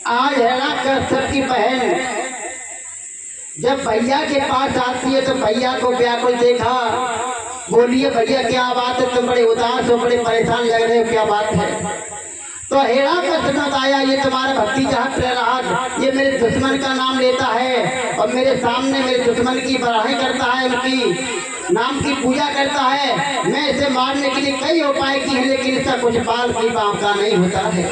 आज हिरण्यकश्यप की बहन जब भैया के पास आती है तो भैया को व्याकुल देखा। बोलिए भैया क्या बात है, तुम बड़े उदास हो, बड़े परेशान लग रहे हो, क्या बात है? तो हिरण्यकश्यप ने बताया ये तुम्हारा भतीजा प्रहलाद ये मेरे दुश्मन का नाम लेता है और मेरे सामने मेरे दुश्मन की बड़ाई करता है, उनकी नाम की पूजा करता है। मैं इसे मारने के लिए कई उपाय किए हैं लेकिन इसका कुछ बाल की बांका नहीं होता है।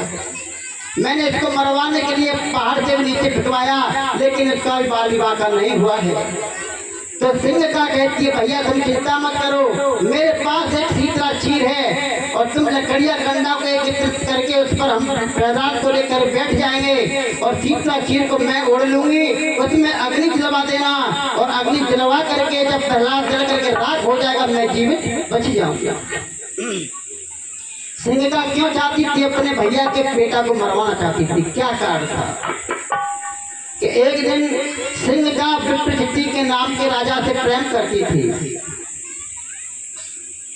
मैंने इसको मरवाने के लिए पहाड़ से नीचे फिटवाया लेकिन इसका भी बाल विवाह का नहीं हुआ है। तो सिंह का कहती है भैया तुम चिंता मत करो, मेरे पास एक शीतला चीर है और तुम लकड़िया कंडा को एकत्रित करके उस पर हम प्रहलाद को लेकर बैठ जाएंगे और शीतला चीर को मैं ओढ़ लूंगी, उसमें अग्नि जलवा देना और अग्नि जलवा करके जब प्रहलाद जल करके राख हो जाएगा मैं जीवित बच जाऊंगा। सिंह का क्यों चाहती थी? अपने भैया के बेटा को मरवाना चाहती थी। क्या कारण था कि एक दिन सिंह का विप्रचिति के नाम के राजा से प्रेम करती थी।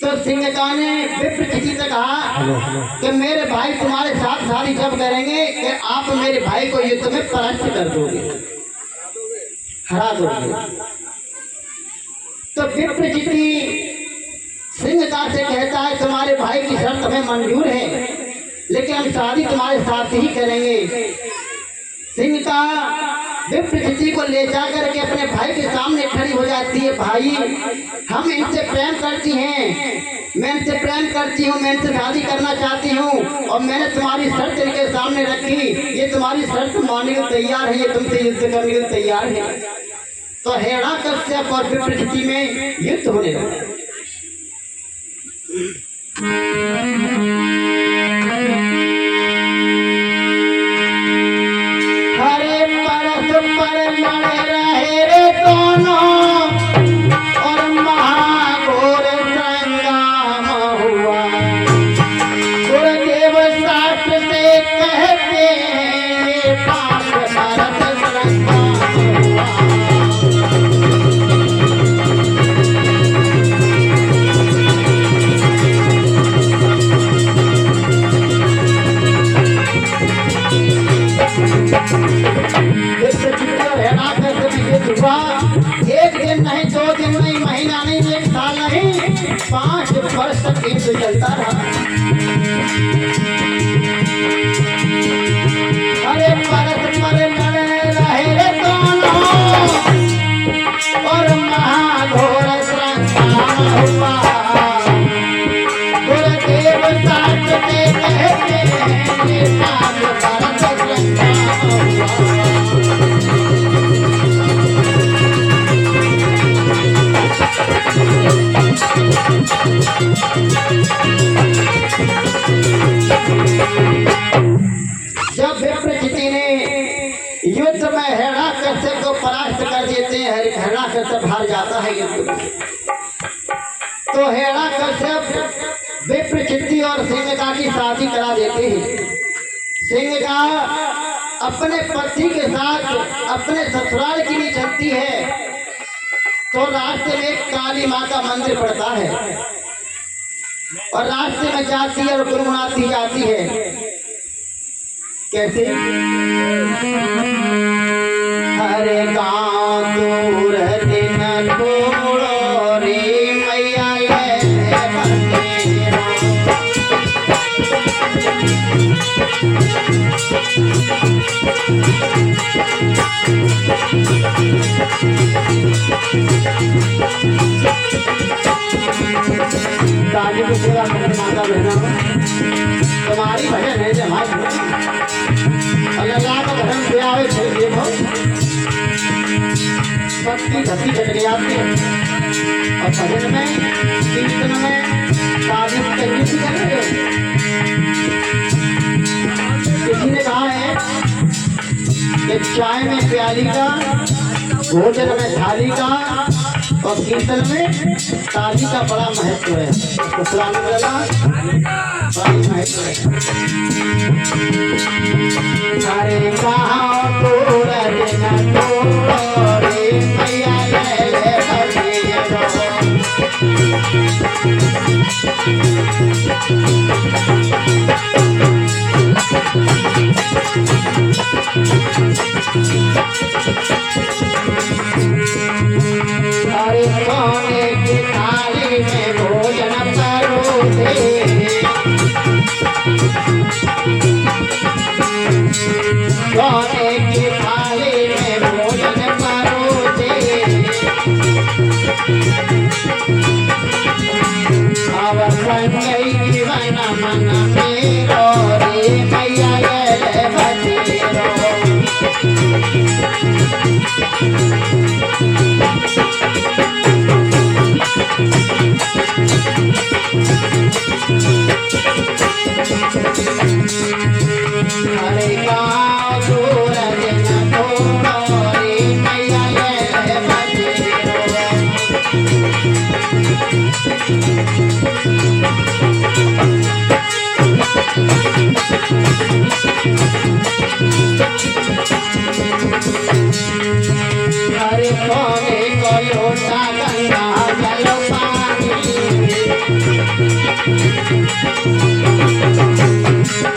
तो सिंह का ने विप्रचिति से कहा कि मेरे भाई तुम्हारे साथ शादी जब करेंगे कि आप मेरे भाई को युद्ध में परास्त कर दोगे, हरा दोगे। तो विप्रचिति सिंह का से कहता है तुम्हारे भाई की शर्त हमें मंजूर है लेकिन हम शादी तुम्हारे साथ ही करेंगे। सिंह का विप्रचिति को ले जाकर के अपने भाई के सामने खड़ी हो जाती है। भाई हम इनसे प्रेम करती हैं, मैं इनसे प्रेम करती हूँ, मैं इनसे शादी करना चाहती हूँ और मैंने तुम्हारी शर्त इनके सामने रखी, ये तुम्हारी शर्त मानने को तैयार है, ये तुमसे युद्ध करने को तैयार है। तो हिरण्यकश्यप और विप्रचिति में युद्ध होने लगा। हरे परस्पर लड़े रहे रे दोनों और महाघोर संग्राम हुआ। गुरुदेव शास्त्र से कहते हैं पांच भारत संग्राम हुआ। एक दिन नहीं, 2 दिन नहीं, महीना नहीं, 1 साल नहीं, 5 वर्ष तक युद्ध चलता रहा। अरे परस्पर लड़े रहे रे दोनों और महाघोर संग्राम हुआ। गुरुदेव शास्त्र से कहते हैं पांच भारत संग्राम हुआ। जब विप्रचिति ने युद्ध में हिरण्यकश्यप को परास्त कर देते हैं, हिरण्यकश्यप हार जाता है युद्ध में। तो हिरण्यकश्यप विप्रचिति और सिंहिका की शादी करा देते हैं। सिंहिका अपने पति के साथ अपने ससुराल के लिए चलती है तो रास्ते में काली माँ का मंदिर पड़ता है और रास्ते में जाती है और गुनगुनाती जाती है। कैसे? हरे गाँव दूर दिन छोड़ो रे मैया दादी को सेवा करने माता बहना तुम्हारी भजन है जब अल्लाह का भजन दिया है देखो सबकी धरती चट गई आपकी और भजन में कीर्तन में शादी कंजूसी कर रहे हो। किसी ने कहा है कि चाय में प्याली का, भोजन में थाली का और कीर्तन में ताली का बड़ा महत्व है। तो बड़ा महत्व है। अरे कहाँ तोड़ देना तोड़े मैया ले बजे सोने की थाली में भोजन परोसे, अब संगई जीवन मन मेरो रे मैया ये बतेरो। हरे गाँव सूरज न छोड़ो रे मैया ये बतेरो। हरे सोने को लोटा गंगा जल पानी,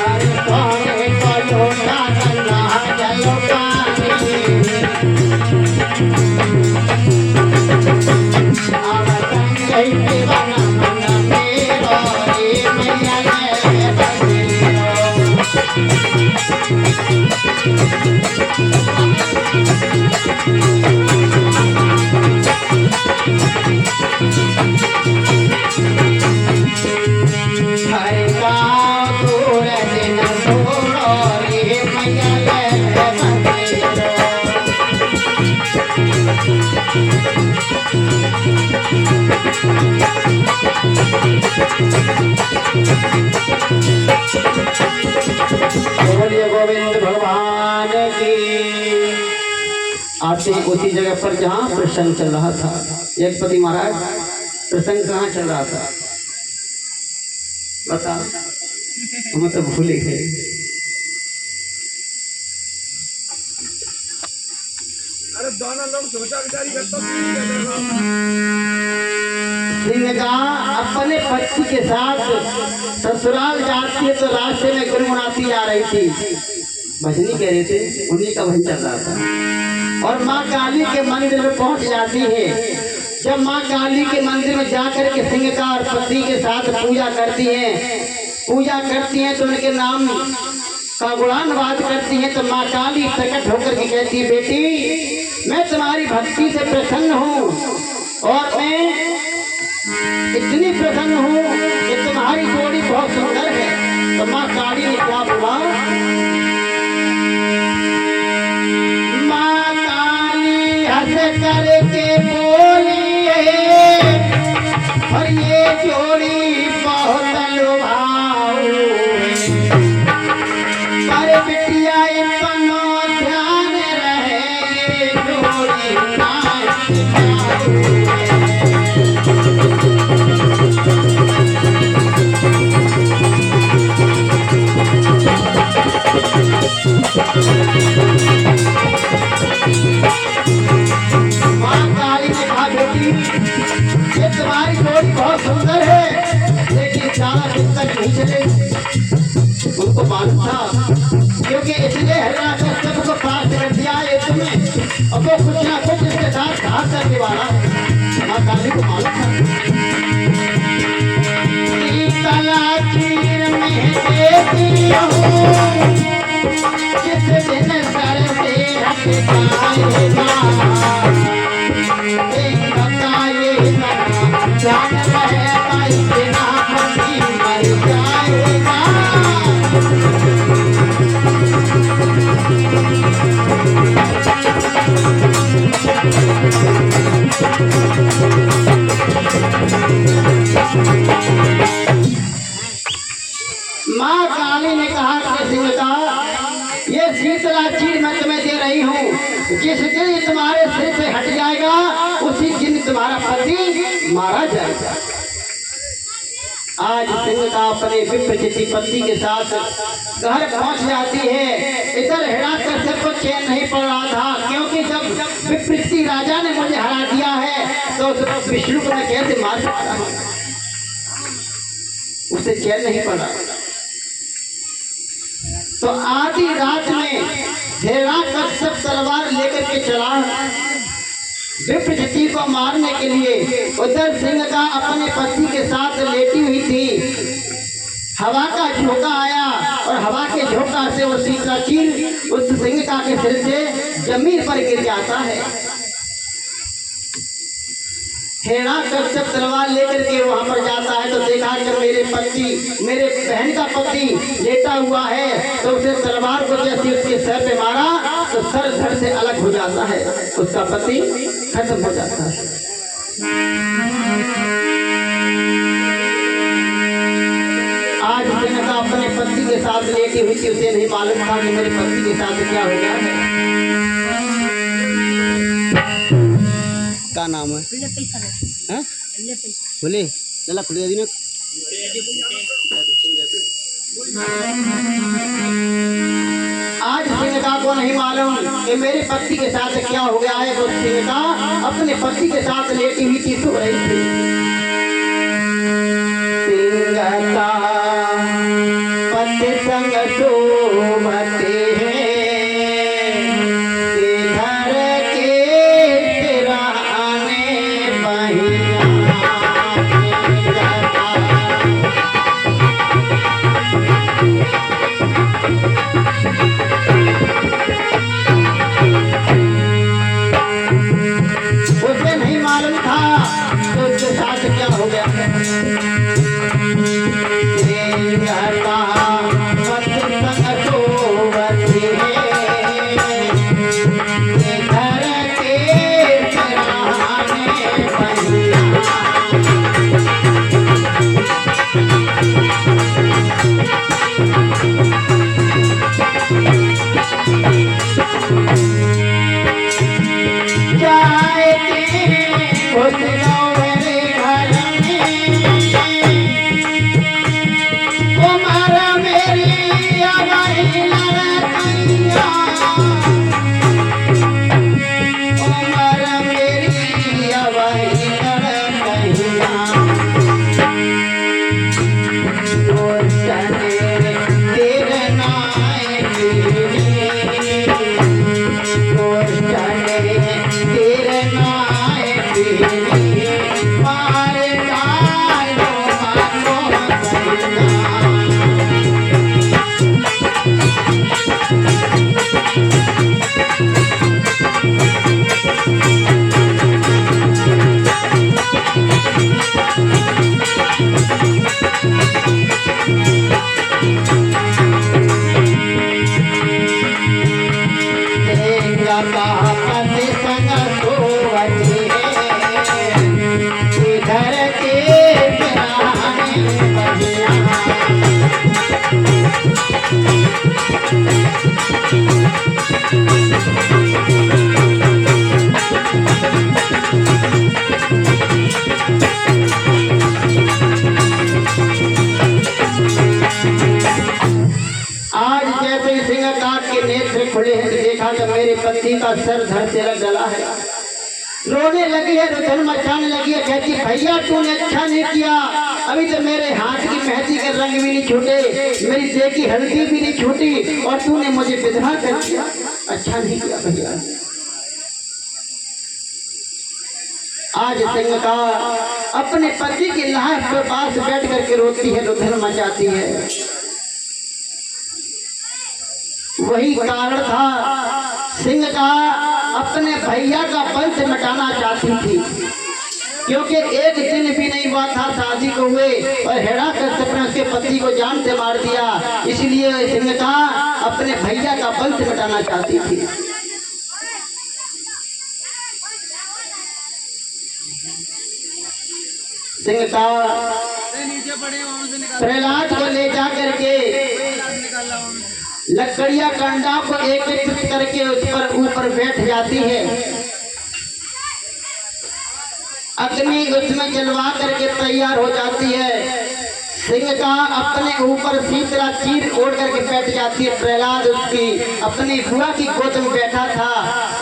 हरे सोने को लोटा गंगा जल पानी, अब संगई जीवन मन मेरो रे मैया ये बतेरो। हरे गाँव सूरज न छोड़ो रे मैया ये बतेरो। बोलिए गोविंद भगवान की। आते उसी जगह पर जहाँ प्रसंग चल रहा था। एक पति महाराज प्रसंग कहाँ चल रहा था बता, हम तो भूल ही गए। अरे दोनों लोग सोचा विचारी करते सिंहगा अपने पति के साथ ससुराल जाती है तो रास्ते में गुनगुनाती आ रही थी। भजनी कह रहे थे, उन्हीं का भजन चल रहा था। और माँ काली के मंदिर में पहुंच जाती है। जब माँ काली के मंदिर में जाकर के सिंहगा और पति के साथ पूजा करती हैं तो उनके नाम का गुणानुवाद करती हैं। तो माँ काली प्रकट होकर के कहती है, बेटी मैं तुम्हारी भक्ति से प्रसन्न हूँ और मैं इतनी प्रसन्न हूँ कि तुम्हारी जोड़ी बहुत सुंदर है। तो माँ काली ने क्या बोला, माँ काली हंस करके बोली है और ये जोड़ी बहुत लुभाऊ है। अरे बिटिया इतना ध्यान रहे ये जोड़ी नाच जाऊ है। माँ काली ने कहा, बेटी ये तुम्हारी जोड़ी बहुत सुंदर है लेकिन ज्यादा दिन तक नहीं चलेगी। उनको मालूम था क्योंकि इसलिए हिरण्याकश्यप को पास कर दिया है तुम्हें और वो कुछ ना कुछ इसके साथ घात करने वाला है। माँ काली को मालूम था। शीतला चीर में देती हूँ जिस दिन सर से हट जाएगा, जान रहेगा इतना पति मर जाएगा। माँ काली ने कहा कि सिंहगा ये शीतला चीर मैं तुम्हें दे रही हूँ, जिस दिन ये तुम्हारे सिर से हट जाएगा उसी दिन तुम्हारा पति मारा जाएगा। आज सिंहगा अपने विप्रचिति पति के साथ घर पहुंच जाती है। इधर हिरण्याकश्यप को चैन नहीं पड़ रहा था क्योंकि जब विप्रचिति राजा ने मुझे हरा दिया है तो विष्णु को मैं कैसे मार सकता हूँ, उसे चैन नहीं पड़ा। तो आधी रात में हिरण्याकश्यप तलवार लेकर के चला विप्रचिति को मारने के लिए। उधर सिंहगा अपने पति के साथ लेटी हुई थी। हवा का झोंका आया और हवा के झोंका से वो शीतला चीर उस सिंह सिंहका के सिर से जमीन पर गिर जाता है। हिरण्याकश्यप तलवार लेकर के वहां पर जाता है तो देखा कि मेरे बहन का पति लेटा हुआ है, तो उसे तलवार को जैसे उसके सर पे मारा तो सर धड़ से अलग हो जाता है, उसका पति खत्म हो जाता है। आज सिंहका अपने पति के साथ लेटी हुई थी, उसे नहीं मालूम था कि मेरे पति के साथ क्या हो गया है। का नाम है? हाँ? बोले चला खुले दिन आज सिंहका को नहीं मालूम कि मेरे पति के साथ क्या हो गया है। तो सिंहका अपने पति के साथ लेटी हुई थी, सो रही थी। सिंहका पति संग सोवते हैं, इधर के सिरहाने बहिया। उसे नहीं मालूम था कि उसके साथ क्या हो गया। सिंहका पति संग सोवते हैं, इधर के सिरहाने बहिया। पति का सर धड़ से लग डला है, रोने लगी है, रुदन मचाने लगी है। कहती भैया तूने अच्छा नहीं किया, अभी तो मेरे हाथ की मेहंदी के रंग भी नहीं छूटे, मेरी देह की हल्दी भी नहीं छूटी और तूने मुझे विधवा कर दिया, अच्छा नहीं किया भैया। आज सिंहका अपने पति की लाश पर पास बैठ करके रोती है, रुदन मचाती है। वही कारण था, सिंहका अपने भैया का वंश मिटाना चाहती थी, क्योंकि एक दिन भी नहीं हुआ था शादी को हुए और हिरण्याकश्यप ने उसके पति को जान से मार दिया। इसलिए सिंहका अपने भैया का वंश मिटाना चाहती थी। सिंहका प्रहलाद को ले जा करके लकड़िया कंडा को एकत्रित करके उस पर ऊपर बैठ जाती है, अग्नि उसमें जलवा करके तैयार हो जाती है। सिंहका अपने ऊपर शीतला चीर ओढ़ करके बैठ जाती है। प्रहलाद उसकी अपनी बुआ की गोद में बैठा था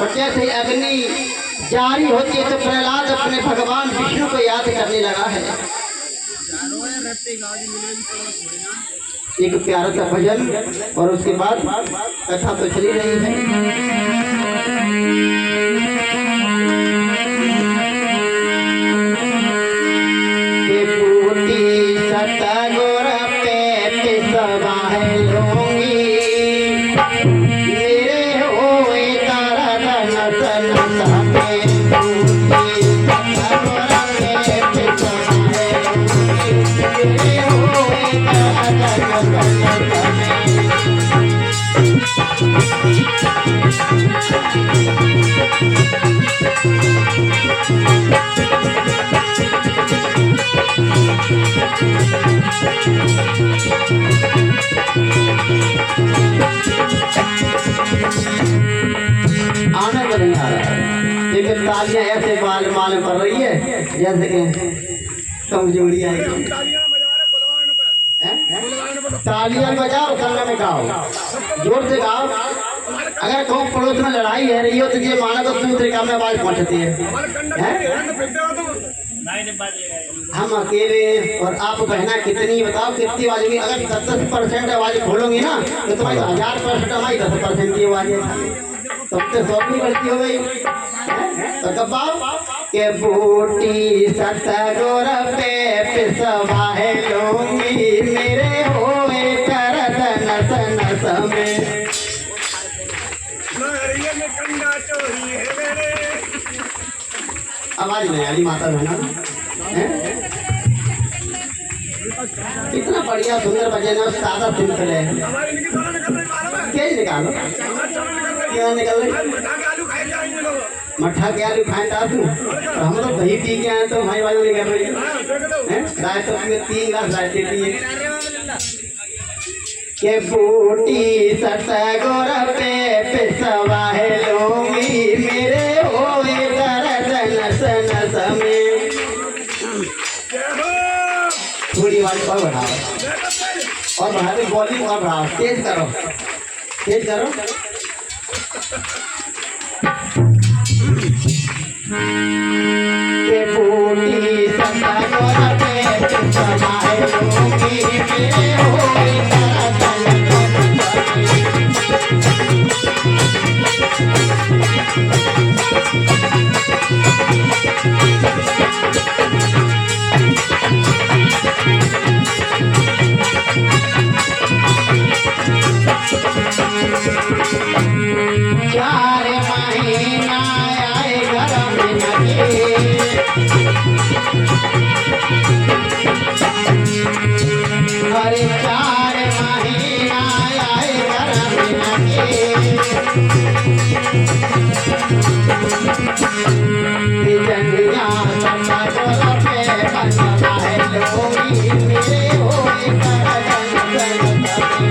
और जैसे अग्नि जारी होती है तो प्रहलाद अपने भगवान विष्णु को याद करने लगा है। एक प्यारा सा भजन और उसके बाद कथा तो चली रही है। सतगुर पे पिसवाए लूंगी, मेरे हो आनंद नहीं आ रहा है, लेकिन तालियां ऐसे माल माल पड़ रही है जैसे कि कमजोरी आएगी। तालियां बजा रहे बुलवाने पे हैं? बुलवाने पे तालियां बजाओ, खाना में गाओ, जोर से गाओ। अगर कहूँ पड़ोस में लड़ाई है रही हो तो ये मानो तो दूसरे काम में आवाज पहुंचती है। हमारे कंडक्टर हैं? के हैंड फेंक दो तुम हम अकेले और आप बहना कितनी बताओ कितनी आवाज होगी। अगर 10% आवाज खोलोगी ना तो तुम्हारी 1000% हमारी 10% की आवाज है, सबसे 100 की गलती हो गई। तो कबाओ के बूटी सतगुर पे पिसवा है लूंगी मेरे होए करत नस नस में। नहरिया में कंडा चोरी है मेरे। आवाज नहीं आ रही माता बहना, हैं? कितना बढ़िया सुंदर भजन है, सादा सिंपल है। हमारे इनकी दोनों निकल रही मालूम है। तेज निकालो, हमारे चावल निकल रही क्या निकल रही? है। मटा के आलू खाए जाएंगे लोग। मट्ठा के आलू खाए था तू, और हम तो दही पी के आए तो हमारी बाजू नहीं कर रही हाँ, देख दो। है। राय तो उसमें 3 गिलास राय पिए के बूटी सतगुर पे पिसवा है लूंगी मेरे होए दर्द नस नस में। जय हो। थोड़ी आवाज और बढ़ाओ, देखो तेज। और बढ़ा दो, वॉल्यूम और बढ़ाओ, तेज करो, तेज करो। के बूटी सतगुर पे पिसवा है लूंगी मेरे होए दर्द नस नस में। चार महीना आए घर में नगे, अरे 4 महीना आए घर में नगे। जंगिया सतगुर पे बसवा है लूंगी मेरे होए करत नस नस में।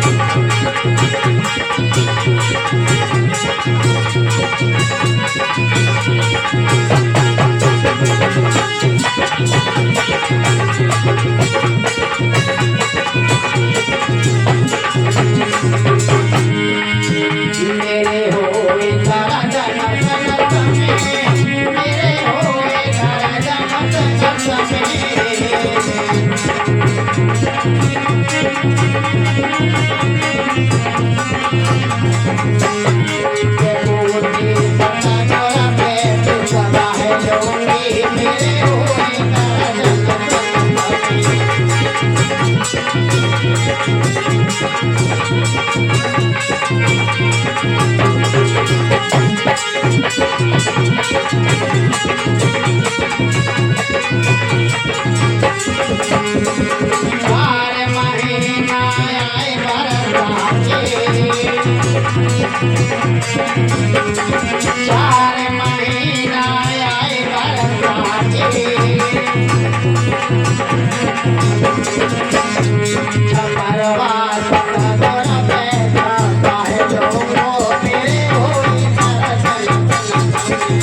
मेरे होए करत नस नस में, मेरे होए करत नस नस में। के बूटी सतगुर पे पिसवा है लूंगी मेरे होए करत नस नस में। चार महीना आए बरसात के, 4 महीना आए बरसात के। छपरवा सतगुर पे पिसवा है लूंगी मेरे होए करत नस नस में।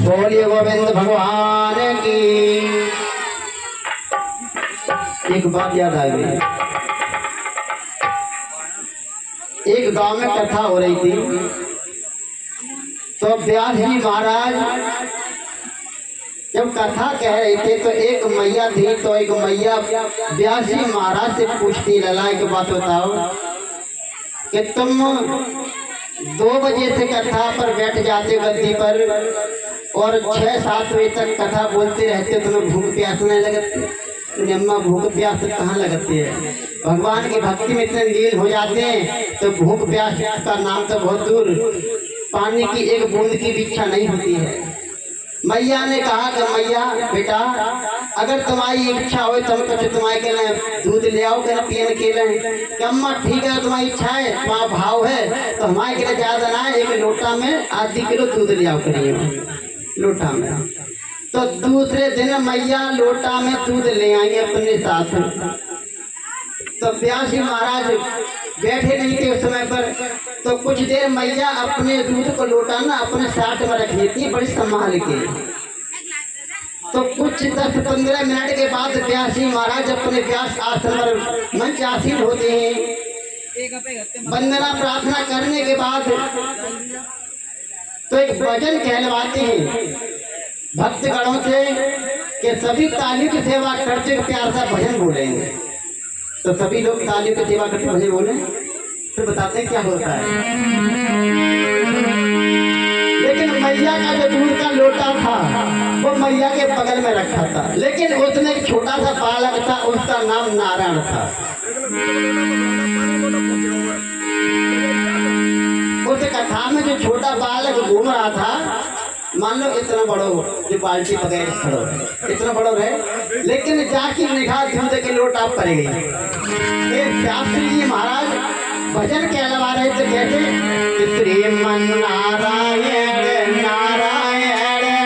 बोलिए गोविंद भगवान की। एक बात याद आ गई। एक गांव में कथा हो रही थी, तो व्यास जी महाराज जब कथा कह रहे थे तो एक मैया थी, तो एक मैया व्यास जी महाराज से पूछती, लला एक बात बताओ कि तुम 2 बजे से कथा पर बैठ जाते गद्दी पर और 6-7 बजे तक कथा बोलते रहते, तुम्हें भूख प्यास नहीं लगती? अम्मा भूख प्यास कहाँ लगती है, भगवान की भक्ति में इतने लीन हो जाते हैं तो भूख प्यास का नाम तो बहुत दूर, पानी की एक बूंद की भी इच्छा नहीं होती है। मैया ने कहा कि मैया बेटा अगर तुम्हारी इच्छा हो तो तुम्हारे के लिए दूध ले आओ, कहना पियन के लिए। अम्मा ठीक है तुम्हारी इच्छा है, वहाँ भाव है तो हमारे के लिए ज़्यादा ना है, 1 लोटा में आधी किलो दूध ले आओ करिए लोटा में। तो दूसरे दिन मैया लोटा में दूध ले आई अपने साथ। तो व्यास जी महाराज बैठे नहीं थे उस समय पर, तो कुछ देर मैया अपने दूध को लोटा ना अपने साथ में रख लेती बड़ी संभाल के। तो कुछ 10-15 मिनट के बाद व्यास जी महाराज अपने व्यास आश्रम पर मंच आसीन होते हैं। वंदना प्रार्थना करने के बाद तो एक भजन कहलवाते हैं भक्तगणों से कि सभी तालियों की सेवा करते हुए प्यार से भजन बोलेंगे। तो सभी लोग तालियों की सेवा करते भजन बोले, तो बताते हैं क्या होता है। लेकिन मैया का जो दूध का लोटा था वो मैया के बगल में रखा था, लेकिन उसमें एक छोटा सा बालक था, उसका नाम नारायण था। उस कथा में जो छोटा बालक घूम रहा था, मान लो इतना बड़ो जो बाल्टी पकड़े खड़ो है, इतना बड़ो रहे, लेकिन जाकी निगाह दूध के लोटा पर गई। शास्त्री जी महाराज भजन कहलवा रहे थे, कहते कि श्रीमन नारायण नारायण नारायण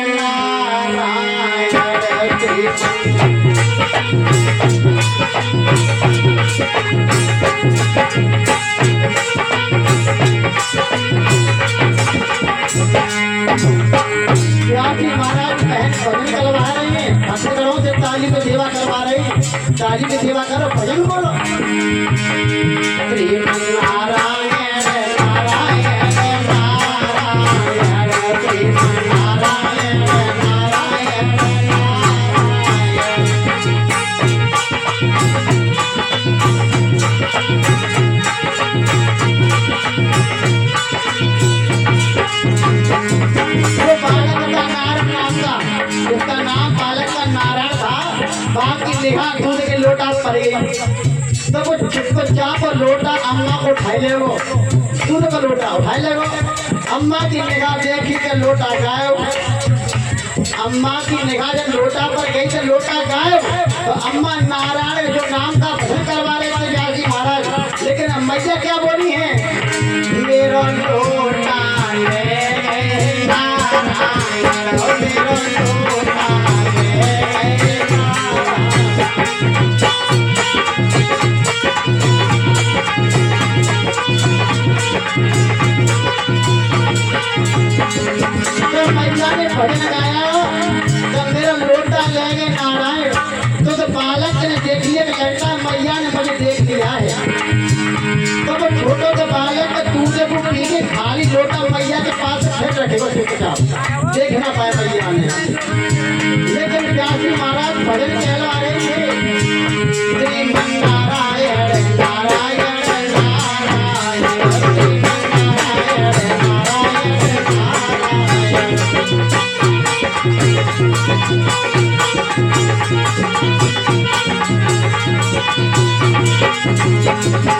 महाराज बहन भजन करवा रहे हैं, भक्तगणों से ताली की सेवा करवा रहे हैं, ताली की सेवा करो भजन बोलो। श्रीमन नारायण नारायण नारायण श्रीमन नारायण नारायण जिसका नाम बालक का नारायण था, बाप की निगाह दूध के लोटा पर गई। तो वो चाप और लोटा अम्मा को उठाई ले, वो दूध का लोटा उठाई ले। अम्मा की निगाह देखी के लोटा गायब। अम्मा की निगाह जब लोटा पर गई तो लोटा गायब। तो अम्मा नारायण जो नाम का भजन करवा रहे थे व्यास जी महाराज, लेकिन मैया क्या बोली है, मेरा लोटा ले गए नारायण, मेरा लोटा ले गए तो मैया ने भजन गाया, तो मेरा लोटा ले गए नारायण। तो बालक ने देख लिया कि लड़का मैया ने मुझे देख लिया है। तो वो छोटे से बालक का दूसरे को पी के खाली लोटा मैया के पास फेंक रखेगा चुपचाप, देख ना पाए मैया ने। लेकिन व्यास जी महाराज भजन कहला रहे थे, श्रीमन नारायण नारायण नारायण श्रीमन नारायण नारायण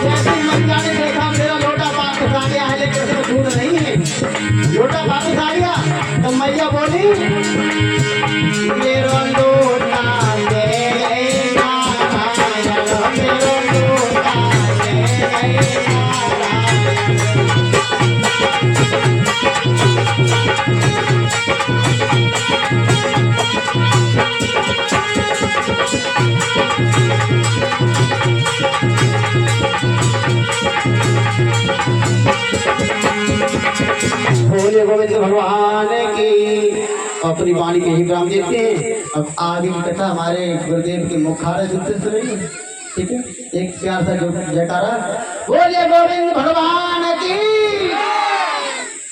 जैसे मैया ने देखा मेरा लोटा पास आ गया है, लेकिन उसमें दूध नहीं है, गोविंद भगवान की। अपनी वाणी के ही विराम देते हैं। अब आगे की कथा हमारे गुरुदेव के मुखार से सुनेंगे। ठीक है, एक प्यार सा जो जयकारा, बोलिए गोविंद भगवान की।